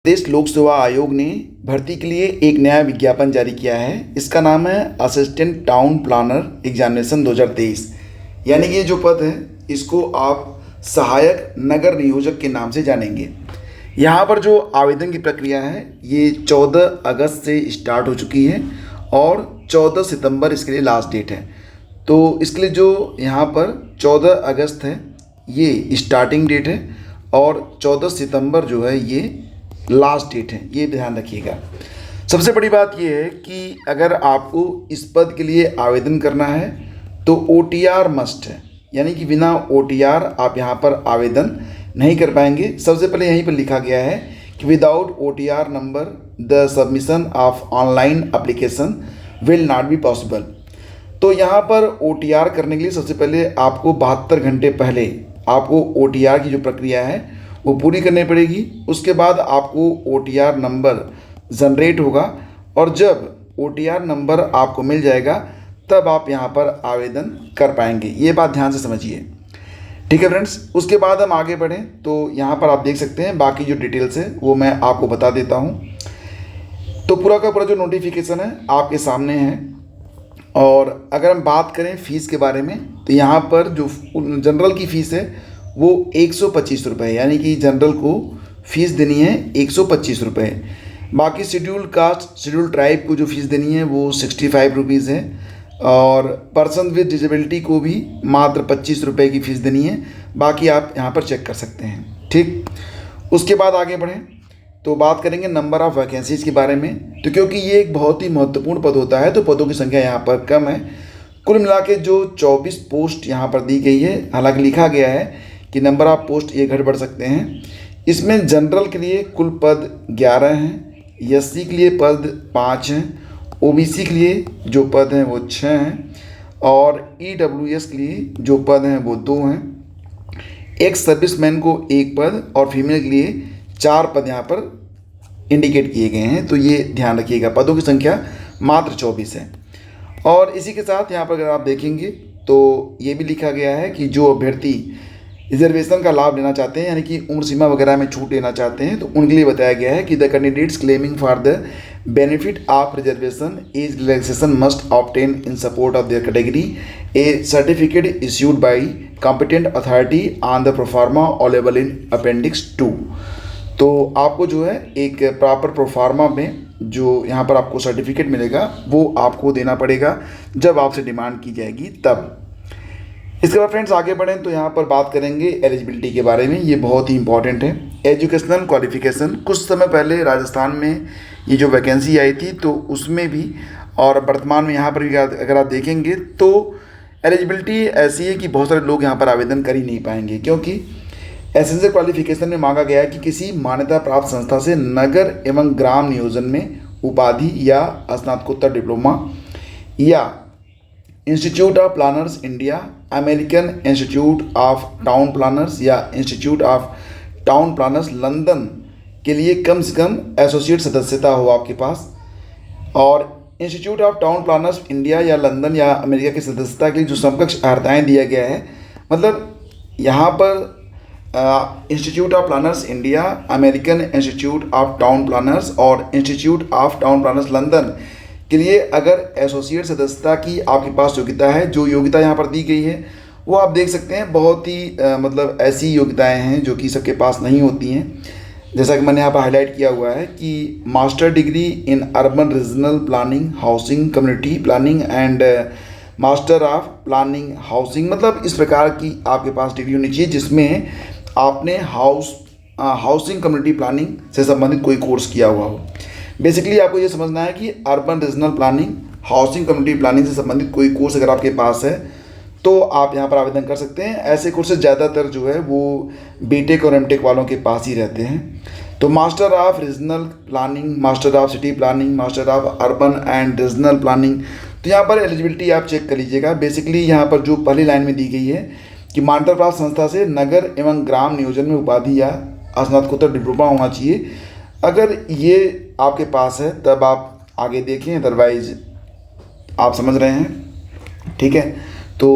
प्रदेश लोक सेवा आयोग ने भर्ती के लिए एक नया विज्ञापन जारी किया है। इसका नाम है असिस्टेंट टाउन प्लानर एग्जामिनेशन 2023। यानी कि ये जो पद है इसको आप सहायक नगर नियोजक के नाम से जानेंगे। यहाँ पर जो आवेदन की प्रक्रिया है ये 14 अगस्त से स्टार्ट हो चुकी है और 14 सितंबर इसके लिए लास्ट डेट है। तो इसके लिए जो यहाँ पर 14 अगस्त है ये स्टार्टिंग डेट है और 14 सितंबर जो है ये लास्ट डेट है, ये ध्यान रखिएगा। सबसे बड़ी बात ये है कि अगर आपको इस पद के लिए आवेदन करना है तो OTR मस्ट है, यानी कि बिना OTR आप यहाँ पर आवेदन नहीं कर पाएंगे। सबसे पहले यहीं पर लिखा गया है कि without OTR number the submission of online application will not be possible. तो यहाँ पर OTR करने के लिए सबसे पहले आपको 72 घंटे पहले आपको OTR की जो प्रक्रिया है वो पूरी करनी पड़ेगी। उसके बाद आपको OTR नंबर जनरेट होगा और जब OTR नंबर आपको मिल जाएगा तब आप यहाँ पर आवेदन कर पाएंगे। ये बात ध्यान से समझिए, ठीक है फ्रेंड्स। उसके बाद हम आगे बढ़ें तो यहाँ पर आप देख सकते हैं बाकी जो डिटेल्स है वो मैं आपको बता देता हूँ। तो पूरा का पूरा जो नोटिफिकेशन है आपके सामने है। और अगर हम बात करें फ़ीस के बारे में तो यहाँ पर जो जनरल की फ़ीस है वो 125 रुपये, यानी कि जनरल को फ़ीस देनी है 125 रुपये। बाकी शेड्यूल कास्ट शेड्यूल ट्राइब को जो फ़ीस देनी है वो 65 रुपीज़ है और पर्सन विद डिसेबिलिटी को भी मात्र 25 रुपये की फ़ीस देनी है। बाकी आप यहाँ पर चेक कर सकते हैं, ठीक। उसके बाद आगे बढ़ें तो बात करेंगे नंबर ऑफ़ वैकेंसीज़ के बारे में। तो क्योंकि ये एक बहुत ही महत्वपूर्ण पद होता है तो पदों की संख्या यहाँ पर कम है। कुल मिला के जो 24 पोस्ट यहाँ पर दी गई है, हालांकि लिखा गया है कि नंबर ऑफ पोस्ट ये घट बढ़ सकते हैं। इसमें जनरल के लिए कुल पद 11 हैं, SC के लिए पद 5 हैं, OBC के लिए जो पद हैं वो 6 हैं और EWS के लिए जो पद हैं वो 2 हैं। एक्स सर्विसमैन को 1 पद और फीमेल के लिए 4 पद यहाँ पर इंडिकेट किए गए हैं। तो ये ध्यान रखिएगा, पदों की संख्या मात्र 24 है। और इसी के साथ यहाँ पर अगर आप देखेंगे तो ये भी लिखा गया है कि जो अभ्यर्थी रिजर्वेशन का लाभ लेना चाहते हैं, यानी कि उम्र सीमा वगैरह में छूट लेना चाहते हैं, तो उनके लिए बताया गया है कि the candidates claiming for the benefit of reservation age relaxation must obtain in support of their category A certificate issued by competent authority on the proforma available in appendix 2। तो आपको जो है एक प्रॉपर प्रोफार्मा में जो यहाँ पर आपको सर्टिफिकेट मिलेगा वो आपको देना पड़ेगा जब आपसे डिमांड की जाएगी तब। इसके बाद फ्रेंड्स आगे बढ़ें तो यहाँ पर बात करेंगे एलिजिबिलिटी के बारे में। ये बहुत ही इंपॉर्टेंट है। एजुकेशनल क्वालिफिकेशन, कुछ समय पहले राजस्थान में ये जो वैकेंसी आई थी तो उसमें भी और वर्तमान में यहाँ पर भी अगर आप देखेंगे तो एलिजिबिलिटी ऐसी है कि बहुत सारे लोग यहाँ पर आवेदन कर ही नहीं पाएंगे, क्योंकि एसेंशियल क्वालिफिकेशन में मांगा गया है कि किसी मान्यता प्राप्त संस्था से नगर एवं ग्राम नियोजन में उपाधि या स्नातकोत्तर डिप्लोमा या institute of planners India, American institute of town planners या institute of town planners London के लिए कम से कम एसोसिएट सदस्यता हो आपके पास। और institute of town planners India या लंदन या अमेरिका की सदस्यता के लिए जो समकक्ष अर्हताएँ दिया गया है, मतलब यहाँ पर institute of planners India, American institute of town planners और institute of town planners London के लिए अगर एसोसिएट सदस्यता की आपके पास योग्यता है, जो योग्यता यहाँ पर दी गई है वो आप देख सकते हैं बहुत ही मतलब ऐसी योग्यताएं हैं जो कि सबके पास नहीं होती हैं। जैसा कि मैंने यहाँ पर हाईलाइट किया हुआ है कि master degree in urban regional planning, housing, community planning and master of planning housing, मतलब इस प्रकार की आपके पास डिग्री होनी चाहिए जिसमें आपने हाउसिंग कम्युनिटी प्लानिंग से संबंधित कोई कोर्स किया हुआ हो। बेसिकली आपको ये समझना है कि urban regional planning, housing community planning से संबंधित कोई कोर्स अगर आपके पास है तो आप यहाँ पर आवेदन कर सकते हैं। ऐसे कोर्सेज ज़्यादातर जो है वो बीटेक और एमटेक वालों के पास ही रहते हैं। तो master of regional planning, master of city planning, master of urban and regional planning, तो यहाँ पर एलिजिबिलिटी आप चेक कर लीजिएगा। बेसिकली यहाँ पर जो पहली लाइन में दी गई है कि मान्यता प्राप्त संस्था से नगर एवं ग्राम नियोजन में उपाधि या स्नातकोत्तर डिप्लोमा होना चाहिए। अगर ये आपके पास है तब आप आगे देखें, अदरवाइज आप समझ रहे हैं, ठीक है। तो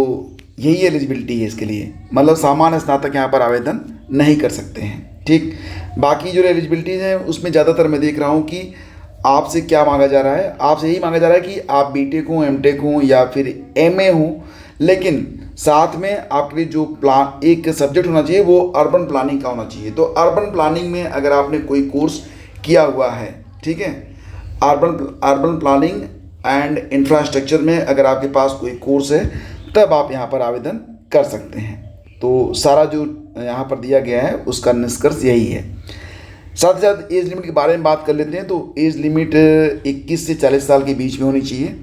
यही एलिजिबिलिटी है इसके लिए, मतलब सामान्य स्नातक यहाँ पर आवेदन नहीं कर सकते हैं। ठीक। बाकी जो एलिजिबिलिटीज़ हैं उसमें ज़्यादातर मैं देख रहा हूँ कि आपसे क्या मांगा जा रहा है, आपसे यही मांगा जा रहा है कि आप बीटेक हो, एमटेक हो या फिर एमए हो, लेकिन साथ में आपके लिए जो प्लान एक सब्जेक्ट होना चाहिए वो अर्बन प्लानिंग का होना चाहिए। तो अर्बन प्लानिंग में अगर आपने कोई कोर्स किया हुआ है, ठीक है, अर्बन प्लानिंग एंड इंफ्रास्ट्रक्चर में अगर आपके पास कोई कोर्स है तब आप यहाँ पर आवेदन कर सकते हैं। तो सारा जो यहाँ पर दिया गया है उसका निष्कर्ष यही है। साथ ही साथ एज लिमिट के बारे में बात कर लेते हैं। तो एज लिमिट 21 से 40 साल के बीच में होनी चाहिए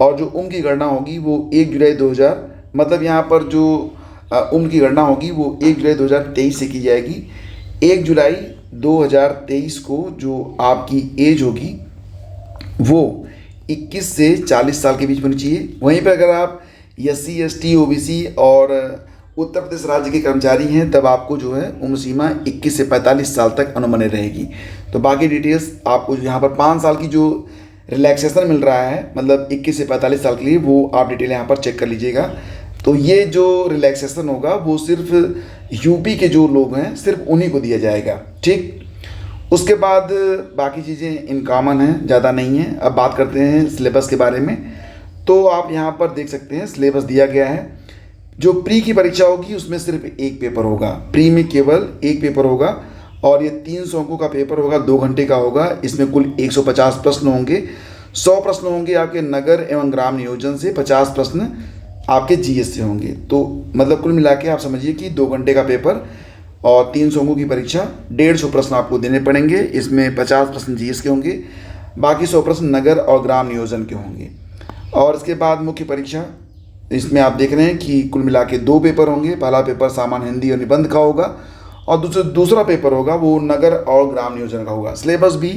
और जो उम्र की गणना होगी वो 1 जुलाई 2000 मतलब यहाँ पर जो उम्र की गणना होगी वो 1 जुलाई 2023 से की जाएगी। 1 जुलाई 2023 को जो आपकी एज होगी वो 21 से 40 साल के बीच में होनी चाहिए। वहीं पर अगर आप SC ST OBC और उत्तर प्रदेश राज्य के कर्मचारी हैं तब आपको जो है उम्र सीमा 21 से 45 साल तक अनुमन्य रहेगी। तो बाकी डिटेल्स आपको यहाँ पर 5 साल की जो रिलैक्सेशन मिल रहा है मतलब 21 से 45 साल के लिए वो आप डिटेल यहाँ पर चेक कर लीजिएगा। तो ये जो रिलैक्सेशन होगा वो सिर्फ यूपी के जो लोग हैं सिर्फ उन्हीं को दिया जाएगा, ठीक। उसके बाद बाकी चीज़ें इन कॉमन हैं, ज़्यादा नहीं है। अब बात करते हैं सिलेबस के बारे में। तो आप यहाँ पर देख सकते हैं सिलेबस दिया गया है। जो प्री की परीक्षा होगी उसमें सिर्फ एक पेपर होगा, प्री में केवल एक पेपर होगा और ये 300 अंकों का पेपर होगा, 2 घंटे का होगा। इसमें कुल 150 प्रश्न होंगे, 100 प्रश्न होंगे आपके नगर एवं ग्राम नियोजन से, 50 प्रश्न आपके GS से होंगे। तो मतलब कुल मिला के आप समझिए कि 2 घंटे का पेपर और 300 अंकों की परीक्षा, 150 प्रश्न आपको देने पड़ेंगे। इसमें 50 प्रश्न GS के होंगे, बाकी 100 प्रश्न नगर और ग्राम नियोजन के होंगे। और इसके बाद मुख्य परीक्षा, इसमें आप देख रहे हैं कि कुल मिला के 2 पेपर होंगे। पहला पेपर सामान्य हिंदी और निबंध का होगा और दूसरा पेपर होगा वो नगर और ग्राम नियोजन का होगा। सिलेबस भी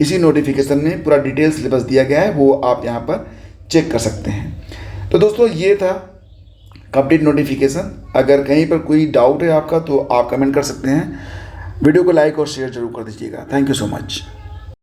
इसी नोटिफिकेशन में पूरा डिटेल सिलेबस दिया गया है, वो आप यहाँ पर चेक कर सकते हैं। तो दोस्तों ये था कंप्लीट नोटिफिकेशन। अगर कहीं पर कोई डाउट है आपका तो आप कमेंट कर सकते हैं। वीडियो को लाइक और शेयर जरूर कर दीजिएगा। Thank you so much.